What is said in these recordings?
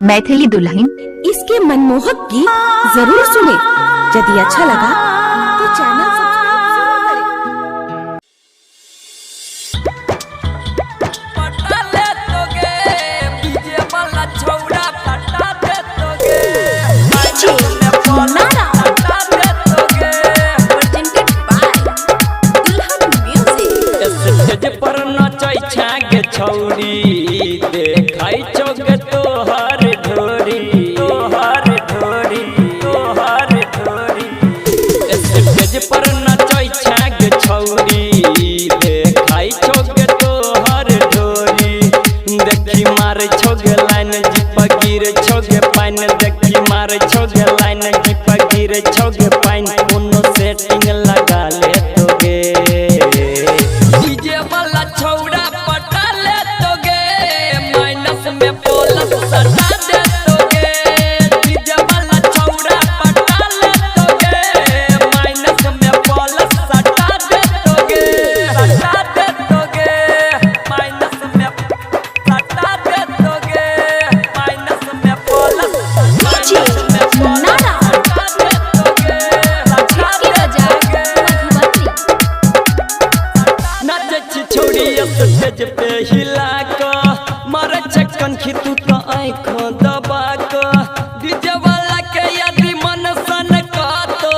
मैथिली दुल्हन इसके मनमोहक गीत जरूर सुने। यदि अच्छा लगा तो चैनल सब्सक्राइब जरूर करें। छौरी देखाई चौक तोहर ढोरी तोहर ढोरी तोहर ढोरी स्टेज पर नचै छाग छौरी देखाई चौक तोहर ढोरी देखी मार छोग लाइन जीप गिर छोग पाइन देखी मार छोग लाइन जीप गिर छोग पाइन कोनो सेटिंग लगा ले तोगे डीजे वाला छौड़ा स्टेज पे हिला क मारे चक्कन खितू तो आँखों दबा क डीजे वाला के यदि मन सन का तो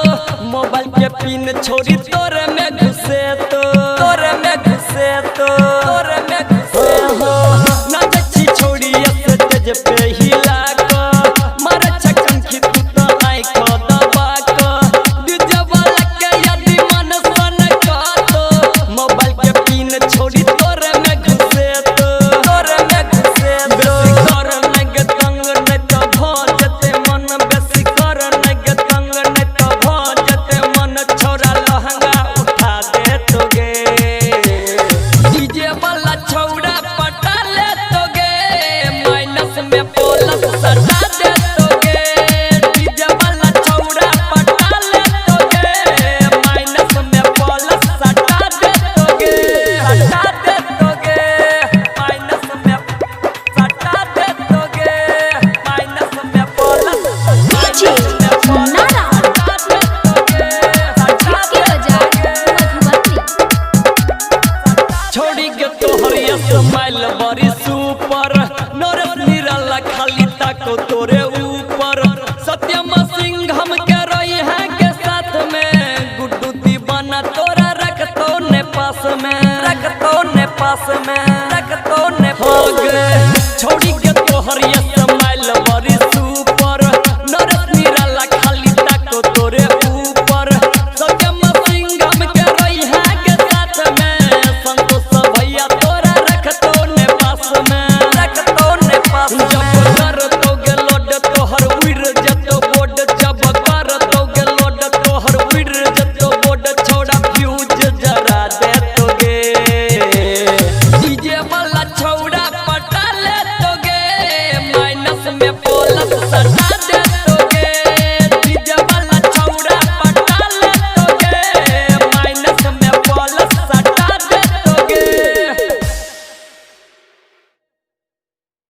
मोबाइल के पिन छोड़ी तोरे में घुसे तो तोरे में घुसे तो तोरे में घुसे हो नाची छोड़ी स्टेज पे हिला क मारे चक्कन खितू तो आँखों दबा क डीजे वाला के यदि मन सन का तो मोबाइल के पिन छोड़ी स्माइल बड़ी सुपर नरेश निराला खाली ताको तोरे ऊपर सत्यम सिंह हम के रही है के साथ में गुड्डू दीवाना तोरा रखतो ने पास में रखतो ने पास में रखतो ने हो गए छोड़ी के